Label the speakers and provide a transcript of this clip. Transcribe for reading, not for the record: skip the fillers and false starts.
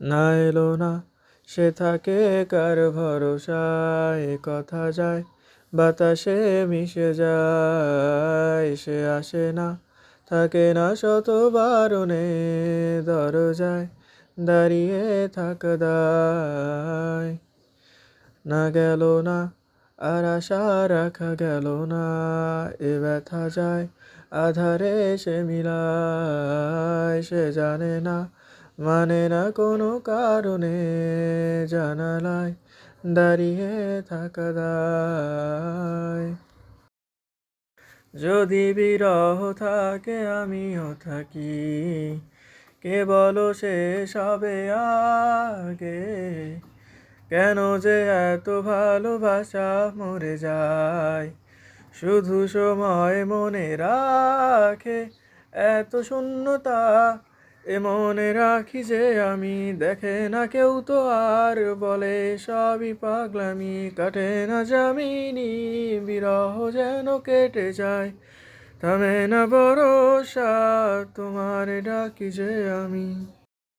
Speaker 1: না এলো না, সে থাকে কার ভরসায়, কথা যায় বাতাসে মিশে যায়। সে আসে না, থাকে না শত বারণে, দরজায় দাঁড়িয়ে থাকা দায়। না গেল না, আর আশা রাখা গেল না, এ ব্যথা যায় আধারে সে মিলায়। সে জানে না, মানে না কোনো কারণে, জানালায় দাঁড়িয়ে থাকা দায়। যদি বিরহ থাকে আমিও থাকি, কে বলো শেষ হবে আগে? কেন যে এত ভালোবাসা মরে যায়, শুধু সময় মনে রাখে এত শূন্যতা। এ মনে রাখি যে আমি, দেখে না কেউ তো আর, বলে সবই পাগলামি, কাটে না যামিনী। বিরহ যেন কেটে যায়, থামে না ভরসা, তোমারে ডাকি যে আমি।